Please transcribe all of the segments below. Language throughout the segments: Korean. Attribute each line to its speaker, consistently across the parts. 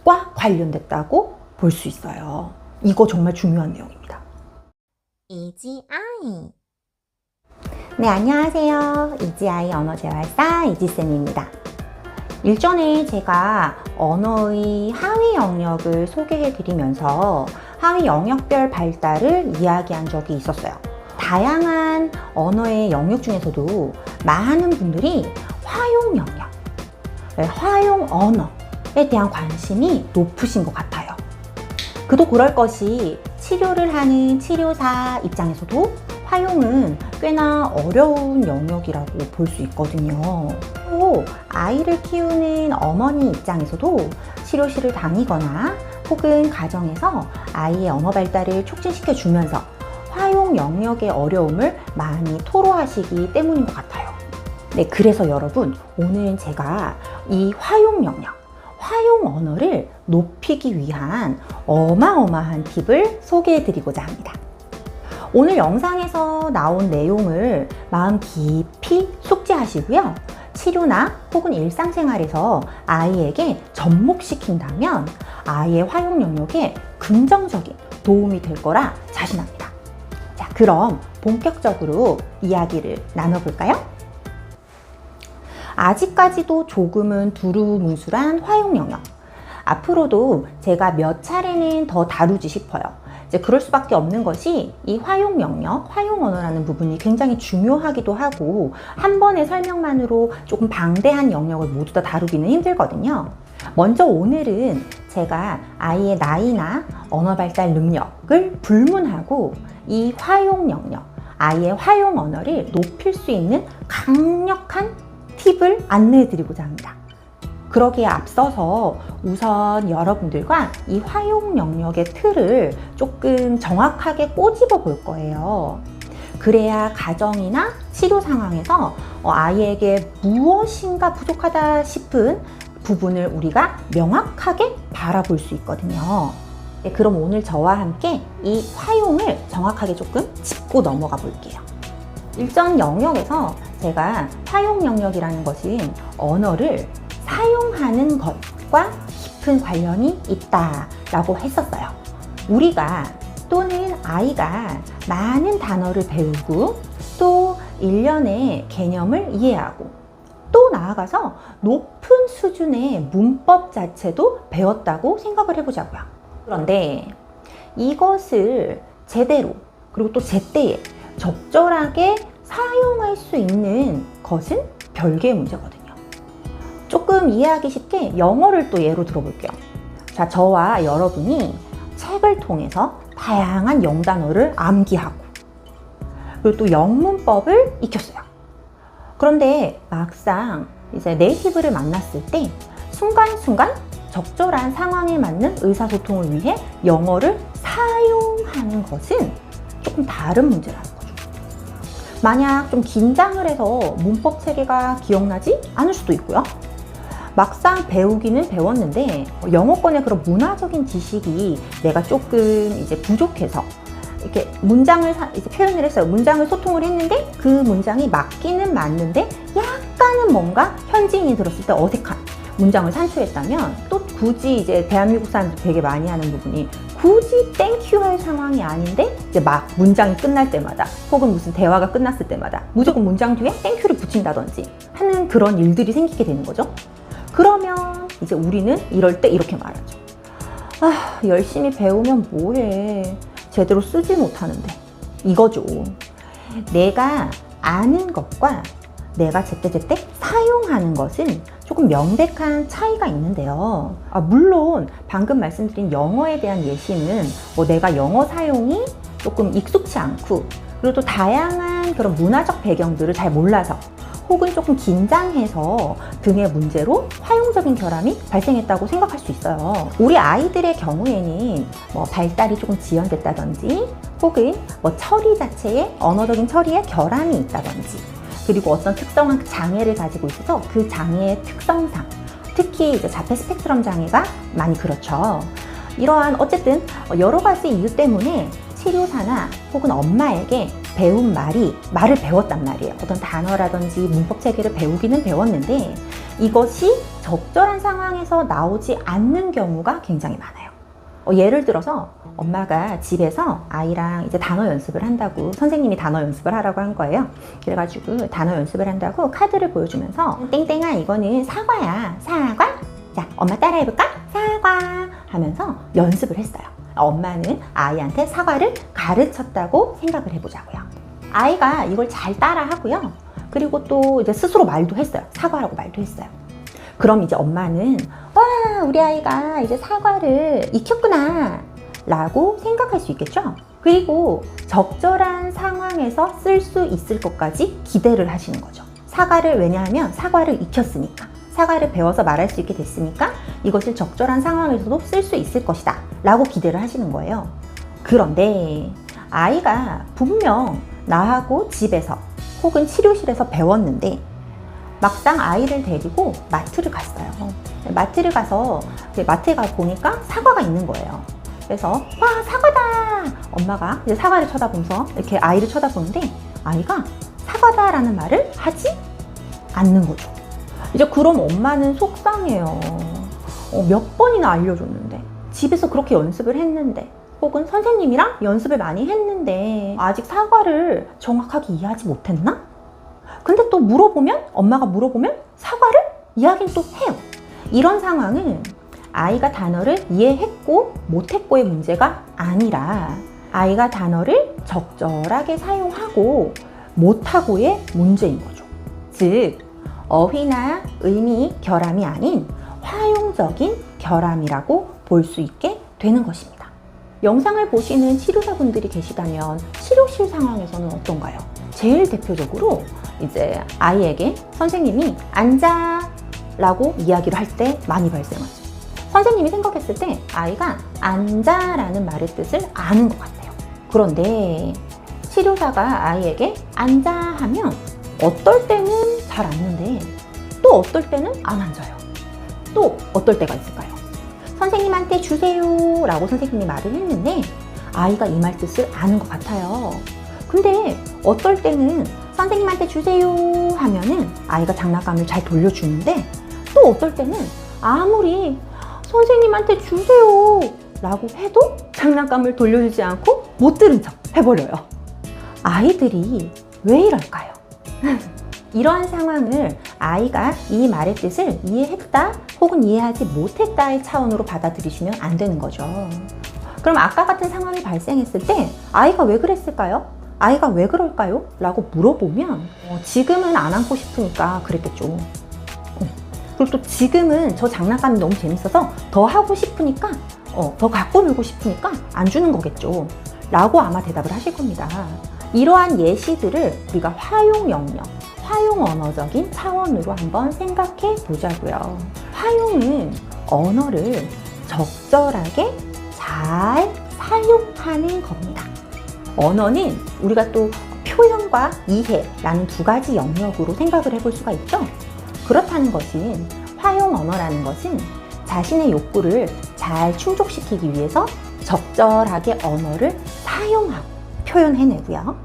Speaker 1: 관련됐다고 볼 수 있어요. 이거 정말 중요한 내용입니다.
Speaker 2: 이지아이.
Speaker 1: 네, 안녕하세요. 이지아이 언어재활사 이지쌤입니다. 일전에 제가 언어의 하위 영역을 소개해드리면서 하위 영역별 발달을 이야기한 적이 있었어요. 다양한 언어의 영역 중에서도 많은 분들이 화용 영역, 화용 언어에 대한 관심이 높으신 것 같아요. 그도 그럴 것이 치료를 하는 치료사 입장에서도 화용은 꽤나 어려운 영역이라고 볼 수 있거든요. 또 아이를 키우는 어머니 입장에서도 치료실을 다니거나 혹은 가정에서 아이의 언어 발달을 촉진시켜 주면서 화용 영역의 어려움을 많이 토로하시기 때문인 것 같아요. 네, 그래서 여러분, 오늘은 제가 이 화용 영역, 화용 언어를 높이기 위한 어마어마한 팁을 소개해 드리고자 합니다. 오늘 영상에서 나온 내용을 마음 깊이 숙지하시고요. 치료나 혹은 일상생활에서 아이에게 접목시킨다면 아이의 화용 영역에 긍정적인 도움이 될 거라 자신합니다. 자, 그럼 본격적으로 이야기를 나눠볼까요? 아직까지도 조금은 두루뭉술한 화용 영역. 앞으로도 제가 몇 차례는 더 다루지 싶어요. 이제 그럴 수밖에 없는 것이 이 화용 영역, 화용 언어라는 부분이 굉장히 중요하기도 하고 한 번의 설명만으로 조금 방대한 영역을 모두 다 다루기는 힘들거든요. 먼저 오늘은 제가 아이의 나이나 언어 발달 능력을 불문하고 이 화용 영역, 아이의 화용 언어를 높일 수 있는 강력한 팁을 안내해 드리고자 합니다. 그러기에 앞서서 우선 여러분들과 이 화용 영역의 틀을 조금 정확하게 꼬집어 볼 거예요. 그래야 가정이나 치료 상황에서 아이에게 무엇인가 부족하다 싶은 부분을 우리가 명확하게 바라볼 수 있거든요. 네, 그럼 오늘 저와 함께 이 화용을 정확하게 조금 짚고 넘어가 볼게요. 일정 영역에서 제가 화용 영역이라는 것은 언어를 사용하는 것과 깊은 관련이 있다라고 했었어요. 우리가 또는 아이가 많은 단어를 배우고 또 일련의 개념을 이해하고 또 나아가서 높은 수준의 문법 자체도 배웠다고 생각을 해보자고요. 그런데 이것을 제대로 그리고 또 제때에 적절하게 사용할 수 있는 것은 별개의 문제거든요. 조금 이해하기 쉽게 영어를 또 예로 들어볼게요. 자, 저와 여러분이 책을 통해서 다양한 영단어를 암기하고 그리고 또 영문법을 익혔어요. 그런데 막상 이제 네이티브를 만났을 때 순간순간 적절한 상황에 맞는 의사소통을 위해 영어를 사용하는 것은 조금 다른 문제라는 거죠. 만약 좀 긴장을 해서 문법 체계가 기억나지 않을 수도 있고요. 막상 배우기는 배웠는데 영어권의 그런 문화적인 지식이 내가 조금 이제 부족해서 이렇게 문장을 이제 표현을 했어요. 문장을 소통을 했는데 그 문장이 맞기는 맞는데 약간은 뭔가 현지인이 들었을 때 어색한 문장을 산출했다면 또 굳이 이제 대한민국 사람들 되게 많이 하는 부분이 굳이 땡큐 할 상황이 아닌데 이제 막 문장이 끝날 때마다 혹은 무슨 대화가 끝났을 때마다 무조건 문장 뒤에 땡큐를 붙인다든지 하는 그런 일들이 생기게 되는 거죠. 그러면 이제 우리는 이럴 때 이렇게 말하죠. 아, 열심히 배우면 뭐해. 제대로 쓰지 못하는데. 이거죠. 내가 아는 것과 내가 제때제때 사용하는 것은 조금 명백한 차이가 있는데요. 물론 방금 말씀드린 영어에 대한 예시는 내가 영어 사용이 조금 익숙치 않고 그리고 또 다양한 그런 문화적 배경들을 잘 몰라서 혹은 조금 긴장해서 등의 문제로 화용적인 결함이 발생했다고 생각할 수 있어요. 우리 아이들의 경우에는 발달이 조금 지연됐다든지 혹은 처리 자체에 언어적인 처리에 결함이 있다든지 그리고 어떤 특성한 장애를 가지고 있어서 그 장애의 특성상 특히 이제 자폐 스펙트럼 장애가 많이 그렇죠. 이러한 어쨌든 여러 가지 이유 때문에 치료사나 혹은 엄마에게 배운 말을 배웠단 말이에요. 어떤 단어라든지 문법 체계를 배우기는 배웠는데 이것이 적절한 상황에서 나오지 않는 경우가 굉장히 많아요. 예를 들어서 엄마가 집에서 아이랑 이제 단어 연습을 한다고, 선생님이 단어 연습을 하라고 한 거예요. 그래가지고 단어 연습을 한다고 카드를 보여주면서 땡땡아 이거는 사과야. 사과? 자, 엄마 따라해볼까? 사과 하면서 연습을 했어요. 엄마는 아이한테 사과를 가르쳤다고 생각을 해보자고요. 아이가 이걸 잘 따라하고요. 그리고 또 이제 스스로 말도 했어요. 사과라고 말도 했어요. 그럼 이제 엄마는 와, 우리 아이가 이제 사과를 익혔구나 라고 생각할 수 있겠죠. 그리고 적절한 상황에서 쓸 수 있을 것까지 기대를 하시는 거죠. 사과를, 왜냐하면 사과를 익혔으니까, 사과를 배워서 말할 수 있게 됐으니까 이것을 적절한 상황에서도 쓸 수 있을 것이다 라고 기대를 하시는 거예요. 그런데 아이가 분명 나하고 집에서 혹은 치료실에서 배웠는데 막상 아이를 데리고 마트를 갔어요. 마트를 가서 마트에 가 보니까 사과가 있는 거예요. 그래서 와, 사과다! 엄마가 이제 사과를 쳐다보면서 이렇게 아이를 쳐다보는데 아이가 사과다라는 말을 하지 않는 거죠. 이제 그럼 엄마는 속상해요. 몇 번이나 알려줬는데, 집에서 그렇게 연습을 했는데, 혹은 선생님이랑 연습을 많이 했는데 아직 사과를 정확하게 이해하지 못했나? 근데 또 물어보면, 엄마가 물어보면 사과를 이야기는 또 해요. 이런 상황은 아이가 단어를 이해했고 못했고의 문제가 아니라 아이가 단어를 적절하게 사용하고 못하고의 문제인 거죠. 즉, 어휘나 의미 결함이 아닌 활용적인 결함이라고 볼 수 있게 되는 것입니다. 영상을 보시는 치료사분들이 계시다면 치료실 상황에서는 어떤가요? 제일 대표적으로 이제 아이에게 선생님이 앉아 라고 이야기를 할 때 많이 발생하죠. 선생님이 생각했을 때 아이가 앉아 라는 말의 뜻을 아는 것 같아요. 그런데 치료사가 아이에게 앉아 하면 어떨 때는 잘 앉는데 또 어떨 때는 안 앉아요. 또 어떨 때가 있을까요? 선생님한테 주세요 라고 선생님이 말을 했는데 아이가 이 말 뜻을 아는 것 같아요. 근데 어떨 때는 선생님한테 주세요 하면은 아이가 장난감을 잘 돌려주는데 또 어떨 때는 아무리 선생님한테 주세요 라고 해도 장난감을 돌려주지 않고 못 들은 척 해버려요. 아이들이 왜 이럴까요? 이러한 상황을 아이가 이 말의 뜻을 이해했다 혹은 이해하지 못했다의 차원으로 받아들이시면 안 되는 거죠. 그럼 아까 같은 상황이 발생했을 때 아이가 왜 그랬을까요? 아이가 왜 그럴까요? 라고 물어보면 지금은 안 안고 싶으니까 그랬겠죠. 그리고 또 지금은 저 장난감이 너무 재밌어서 더 하고 싶으니까 더 갖고 놀고 싶으니까 안 주는 거겠죠 라고 아마 대답을 하실 겁니다. 이러한 예시들을 우리가 활용 영역, 활용 언어적인 차원으로 한번 생각해 보자고요. 활용은 언어를 적절하게 잘 사용하는 겁니다. 언어는 우리가 또 표현과 이해라는 두 가지 영역으로 생각을 해볼 수가 있죠. 그렇다는 것은 활용 언어라는 것은 자신의 욕구를 잘 충족시키기 위해서 적절하게 언어를 사용하고 표현해내고요.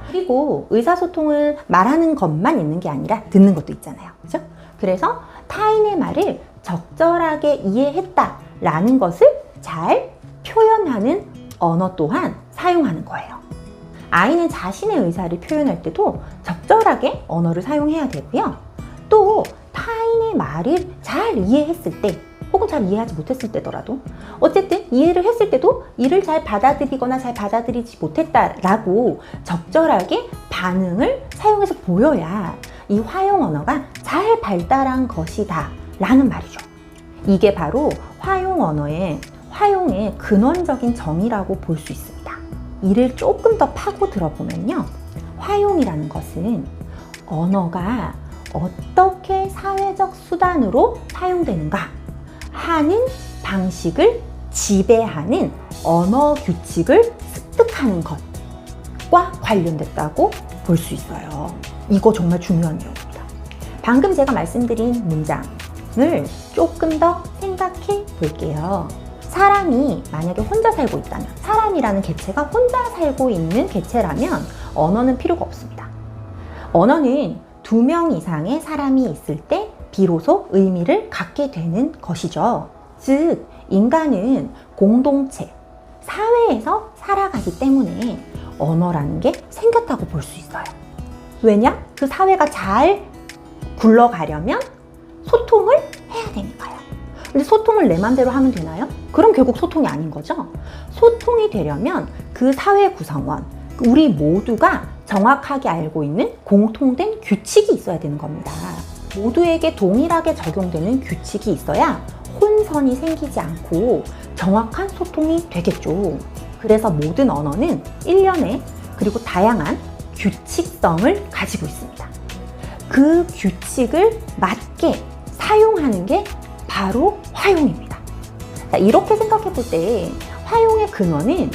Speaker 1: 그리고 의사소통은 말하는 것만 있는 게 아니라 듣는 것도 있잖아요. 그죠? 그래서 타인의 말을 적절하게 이해했다라는 것을 잘 표현하는 언어 또한 사용하는 거예요. 아이는 자신의 의사를 표현할 때도 적절하게 언어를 사용해야 되고요. 또 타인의 말을 잘 이해했을 때 혹은 잘 이해하지 못했을 때더라도 어쨌든 이해를 했을 때도 이를 잘 받아들이거나 잘 받아들이지 못했다라고 적절하게 반응을 사용해서 보여야 이 활용 언어가 잘 발달한 것이다 라는 말이죠. 이게 바로 활용 언어의 활용의 근원적인 정의라고 볼 수 있습니다. 이를 조금 더 파고 들어보면요, 활용이라는 것은 언어가 어떻게 사회적 수단으로 사용되는가 하는 방식을 지배하는 언어 규칙을 습득하는 것과 관련됐다고 볼 수 있어요. 이거 정말 중요한 내용입니다. 방금 제가 말씀드린 문장을 조금 더 생각해 볼게요. 사람이 만약에 혼자 살고 있다면, 사람이라는 개체가 혼자 살고 있는 개체라면 언어는 필요가 없습니다. 언어는 2명 이상의 사람이 있을 때 비로소 의미를 갖게 되는 것이죠. 즉, 인간은 공동체, 사회에서 살아가기 때문에 언어라는 게 생겼다고 볼 수 있어요. 왜냐? 그 사회가 잘 굴러가려면 소통을 해야 되니까요. 근데 소통을 내 맘대로 하면 되나요? 그럼 결국 소통이 아닌 거죠. 소통이 되려면 그 사회 구성원, 우리 모두가 정확하게 알고 있는 공통된 규칙이 있어야 되는 겁니다. 모두에게 동일하게 적용되는 규칙이 있어야 혼선이 생기지 않고 정확한 소통이 되겠죠. 그래서 모든 언어는 일련의 그리고 다양한 규칙성을 가지고 있습니다. 그 규칙을 맞게 사용하는 게 바로 화용입니다. 자, 이렇게 생각해 볼 때 화용의 근원은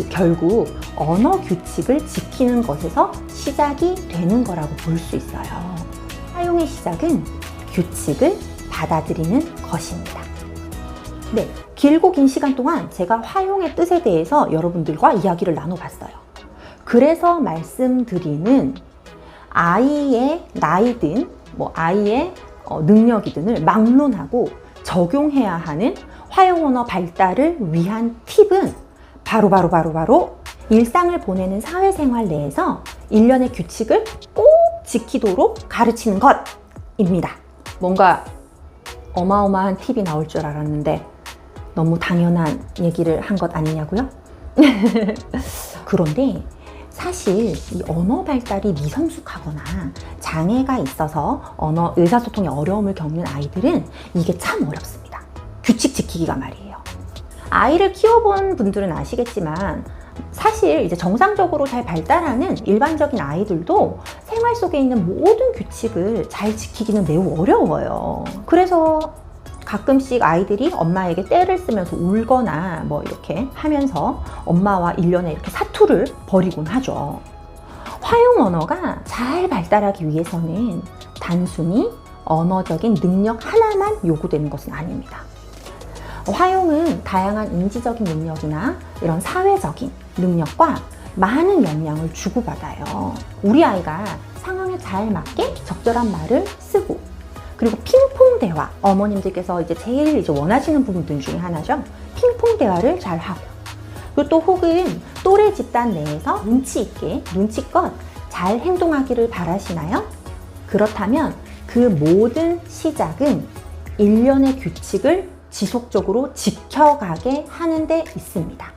Speaker 1: 결국 언어 규칙을 지키는 것에서 시작이 되는 거라고 볼 수 있어요. 화용의 시작은 규칙을 받아들이는 것입니다. 네, 길고 긴 시간 동안 제가 화용의 뜻에 대해서 여러분들과 이야기를 나눠봤어요. 그래서 말씀드리는 아이의 나이든 아이의 능력이든을 막론하고 적용해야 하는 화용 언어 발달을 위한 팁은 바로 일상을 보내는 사회생활 내에서 일련의 규칙을 꼭 지키도록 가르치는 것입니다. 뭔가 어마어마한 팁이 나올 줄 알았는데 너무 당연한 얘기를 한 것 아니냐고요? 그런데 사실 이 언어 발달이 미성숙하거나 장애가 있어서 언어 의사소통에 어려움을 겪는 아이들은 이게 참 어렵습니다. 규칙 지키기가 말이에요. 아이를 키워본 분들은 아시겠지만 사실 이제 정상적으로 잘 발달하는 일반적인 아이들도 생활 속에 있는 모든 규칙을 잘 지키기는 매우 어려워요. 그래서 가끔씩 아이들이 엄마에게 떼를 쓰면서 울거나 이렇게 하면서 엄마와 일련의 이렇게 사투를 벌이곤 하죠. 화용 언어가 잘 발달하기 위해서는 단순히 언어적인 능력 하나만 요구되는 것은 아닙니다. 화용은 다양한 인지적인 능력이나 이런 사회적인 능력과 많은 영향을 주고받아요. 우리 아이가 상황에 잘 맞게 적절한 말을 쓰고, 그리고 핑퐁 대화, 어머님들께서 이제 제일 원하시는 부분들 중에 하나죠. 핑퐁 대화를 잘 하고, 그리고 또 혹은 또래 집단 내에서 눈치 있게, 눈치껏 잘 행동하기를 바라시나요? 그렇다면 그 모든 시작은 일련의 규칙을 지속적으로 지켜가게 하는 데 있습니다.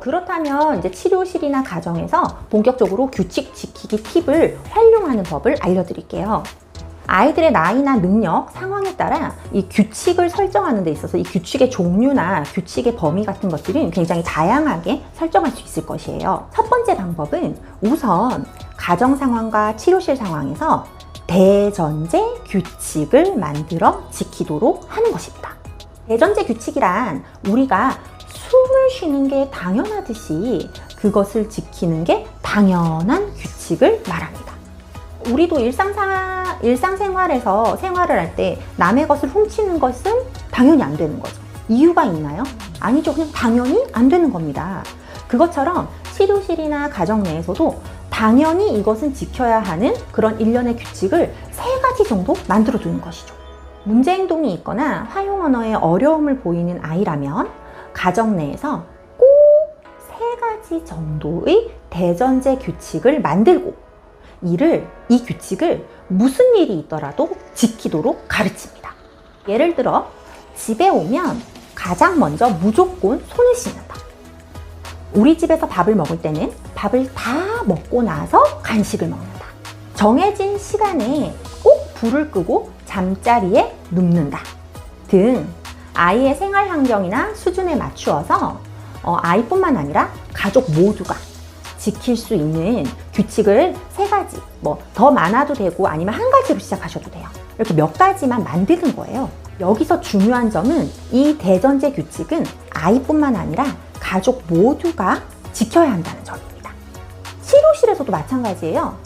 Speaker 1: 그렇다면 이제 치료실이나 가정에서 본격적으로 규칙 지키기 팁을 활용하는 법을 알려드릴게요. 아이들의 나이나 능력, 상황에 따라 이 규칙을 설정하는 데 있어서 이 규칙의 종류나 규칙의 범위 같은 것들은 굉장히 다양하게 설정할 수 있을 것이에요. 첫 번째 방법은 우선 가정 상황과 치료실 상황에서 대전제 규칙을 만들어 지키도록 하는 것입니다. 대전제 규칙이란 우리가 숨을 쉬는 게 당연하듯이 그것을 지키는 게 당연한 규칙을 말합니다. 우리도 일상생활에서 생활을 할 때 남의 것을 훔치는 것은 당연히 안 되는 거죠. 이유가 있나요? 아니죠. 그냥 당연히 안 되는 겁니다. 그것처럼 치료실이나 가정 내에서도 당연히 이것은 지켜야 하는 그런 일련의 규칙을 3가지 정도 만들어 두는 것이죠. 문제 행동이 있거나 화용 언어에 어려움을 보이는 아이라면 가정 내에서 꼭 3가지 정도의 대전제 규칙을 만들고 이 규칙을 무슨 일이 있더라도 지키도록 가르칩니다. 예를 들어 집에 오면 가장 먼저 무조건 손을 씻는다. 우리 집에서 밥을 먹을 때는 밥을 다 먹고 나서 간식을 먹는다. 정해진 시간에 꼭 불을 끄고 잠자리에 눕는다 등 아이의 생활 환경이나 수준에 맞추어서 아이뿐만 아니라 가족 모두가 지킬 수 있는 규칙을 3가지, 더 많아도 되고 아니면 1가지로 시작하셔도 돼요. 이렇게 몇 가지만 만드는 거예요. 여기서 중요한 점은 이 대전제 규칙은 아이뿐만 아니라 가족 모두가 지켜야 한다는 점입니다. 치료실에서도 마찬가지예요.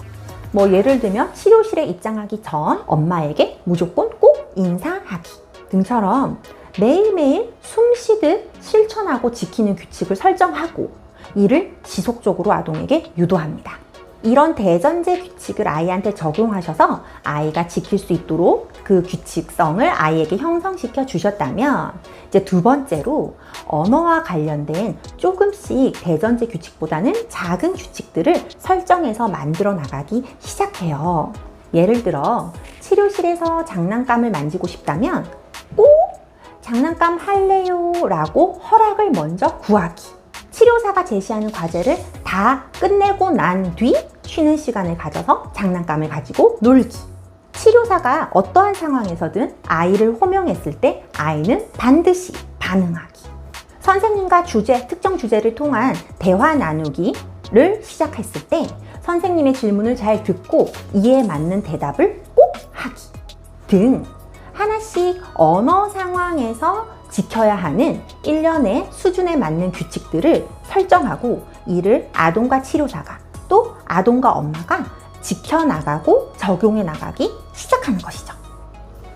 Speaker 1: 예를 들면 치료실에 입장하기 전 엄마에게 무조건 꼭 인사하기 등처럼 매일매일 숨쉬듯 실천하고 지키는 규칙을 설정하고 이를 지속적으로 아동에게 유도합니다. 이런 대전제 규칙을 아이한테 적용하셔서 아이가 지킬 수 있도록 그 규칙성을 아이에게 형성시켜 주셨다면, 이제 두 번째로 언어와 관련된 조금씩 대전제 규칙보다는 작은 규칙들을 설정해서 만들어 나가기 시작해요. 예를 들어 치료실에서 장난감을 만지고 싶다면 꼭 장난감 할래요 라고 허락을 먼저 구하기. 치료사가 제시하는 과제를 다 끝내고 난 뒤 쉬는 시간을 가져서 장난감을 가지고 놀기. 치료사가 어떠한 상황에서든 아이를 호명했을 때 아이는 반드시 반응하기. 선생님과 특정 주제를 통한 대화 나누기를 시작했을 때 선생님의 질문을 잘 듣고 이에 맞는 대답을 꼭 하기 등 하나씩 언어 상황에서 지켜야 하는 일련의 수준에 맞는 규칙들을 설정하고, 이를 아동과 치료사가 또 아동과 엄마가 지켜나가고 적용해 나가기 시작하는 것이죠.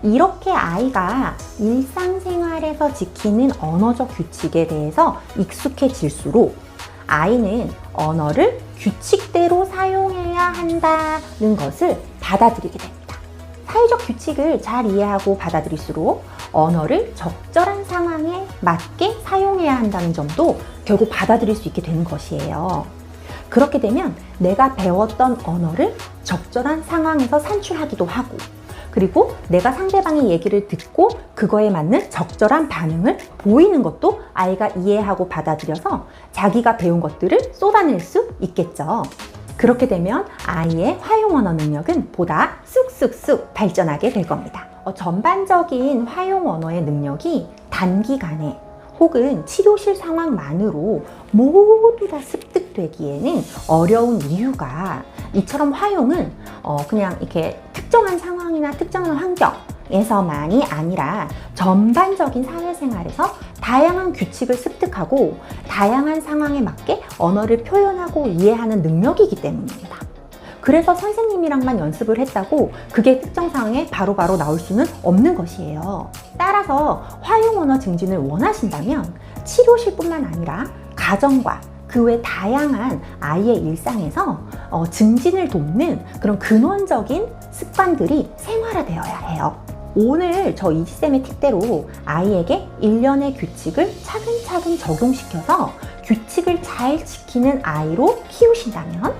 Speaker 1: 이렇게 아이가 일상생활에서 지키는 언어적 규칙에 대해서 익숙해질수록 아이는 언어를 규칙대로 사용해야 한다는 것을 받아들이게 됩니다. 사회적 규칙을 잘 이해하고 받아들일수록 언어를 적절한 상황에 맞게 사용해야 한다는 점도 결국 받아들일 수 있게 되는 것이에요. 그렇게 되면 내가 배웠던 언어를 적절한 상황에서 산출하기도 하고, 그리고 내가 상대방의 얘기를 듣고 그거에 맞는 적절한 반응을 보이는 것도 아이가 이해하고 받아들여서 자기가 배운 것들을 쏟아낼 수 있겠죠. 그렇게 되면 아이의 화용 언어 능력은 보다 쑥쑥쑥 발전하게 될 겁니다. 전반적인 화용 언어의 능력이 단기간에 혹은 치료실 상황만으로 모두 다 습득되기에는 어려운 이유가, 이처럼 화용은 그냥 이렇게 특정한 상황이나 특정한 환경에서만이 아니라 전반적인 사회생활에서 다양한 규칙을 습득하고 다양한 상황에 맞게 언어를 표현하고 이해하는 능력이기 때문입니다. 그래서 선생님이랑만 연습을 했다고 그게 특정 상황에 바로바로 나올 수는 없는 것이에요. 따라서 화용 언어 증진을 원하신다면 치료실뿐만 아니라 가정과 그 외 다양한 아이의 일상에서 증진을 돕는 그런 근원적인 습관들이 생활화되어야 해요. 오늘 저 이지쌤의 팁대로 아이에게 일련의 규칙을 차근차근 적용시켜서 규칙을 잘 지키는 아이로 키우신다면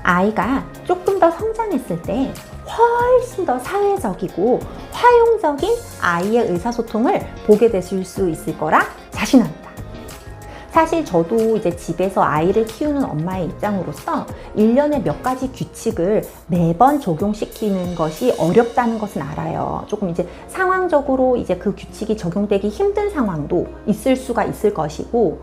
Speaker 1: 아이가 조금 더 성장했을 때 훨씬 더 사회적이고 활용적인 아이의 의사소통을 보게 되실 수 있을 거라 자신합니다. 사실 저도 이제 집에서 아이를 키우는 엄마의 입장으로서 일련의 몇 가지 규칙을 매번 적용시키는 것이 어렵다는 것은 알아요. 조금 이제 상황적으로 이제 그 규칙이 적용되기 힘든 상황도 있을 수가 있을 것이고,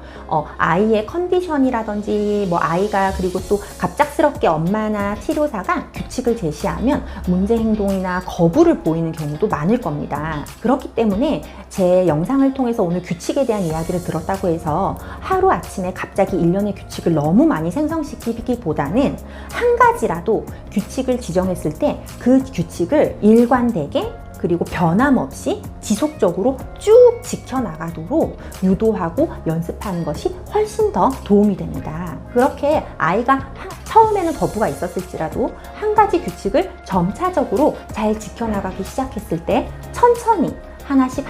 Speaker 1: 아이의 컨디션이라든지 뭐 아이가 그리고 또 갑작스럽게 엄마나 치료사가 규칙을 제시하면 문제 행동이나 거부를 보이는 경우도 많을 겁니다. 그렇기 때문에 제 영상을 통해서 오늘 규칙에 대한 이야기를 들었다고 해서 하루아침에 갑자기 일련의 규칙을 너무 많이 생성시키기보다는 한 가지라도 규칙을 지정했을 때 그 규칙을 일관되게 그리고 변함없이 지속적으로 쭉 지켜나가도록 유도하고 연습하는 것이 훨씬 더 도움이 됩니다. 그렇게 아이가 처음에는 거부가 있었을지라도 한 가지 규칙을 점차적으로 잘 지켜나가기 시작했을 때 천천히 하나씩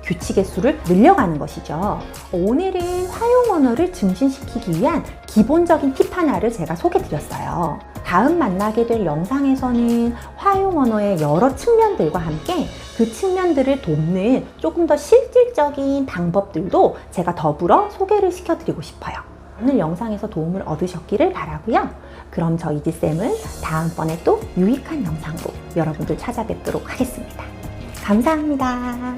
Speaker 1: 규칙의 수를 늘려가는 것이죠. 오늘은 화용 언어를 증진시키기 위한 기본적인 팁 하나를 제가 소개드렸어요. 다음 만나게 될 영상에서는 화용 언어의 여러 측면들과 함께 그 측면들을 돕는 조금 더 실질적인 방법들도 제가 더불어 소개를 시켜드리고 싶어요. 오늘 영상에서 도움을 얻으셨기를 바라고요. 그럼 저 이지쌤은 다음번에 또 유익한 영상으로 여러분들 찾아뵙도록 하겠습니다. 감사합니다.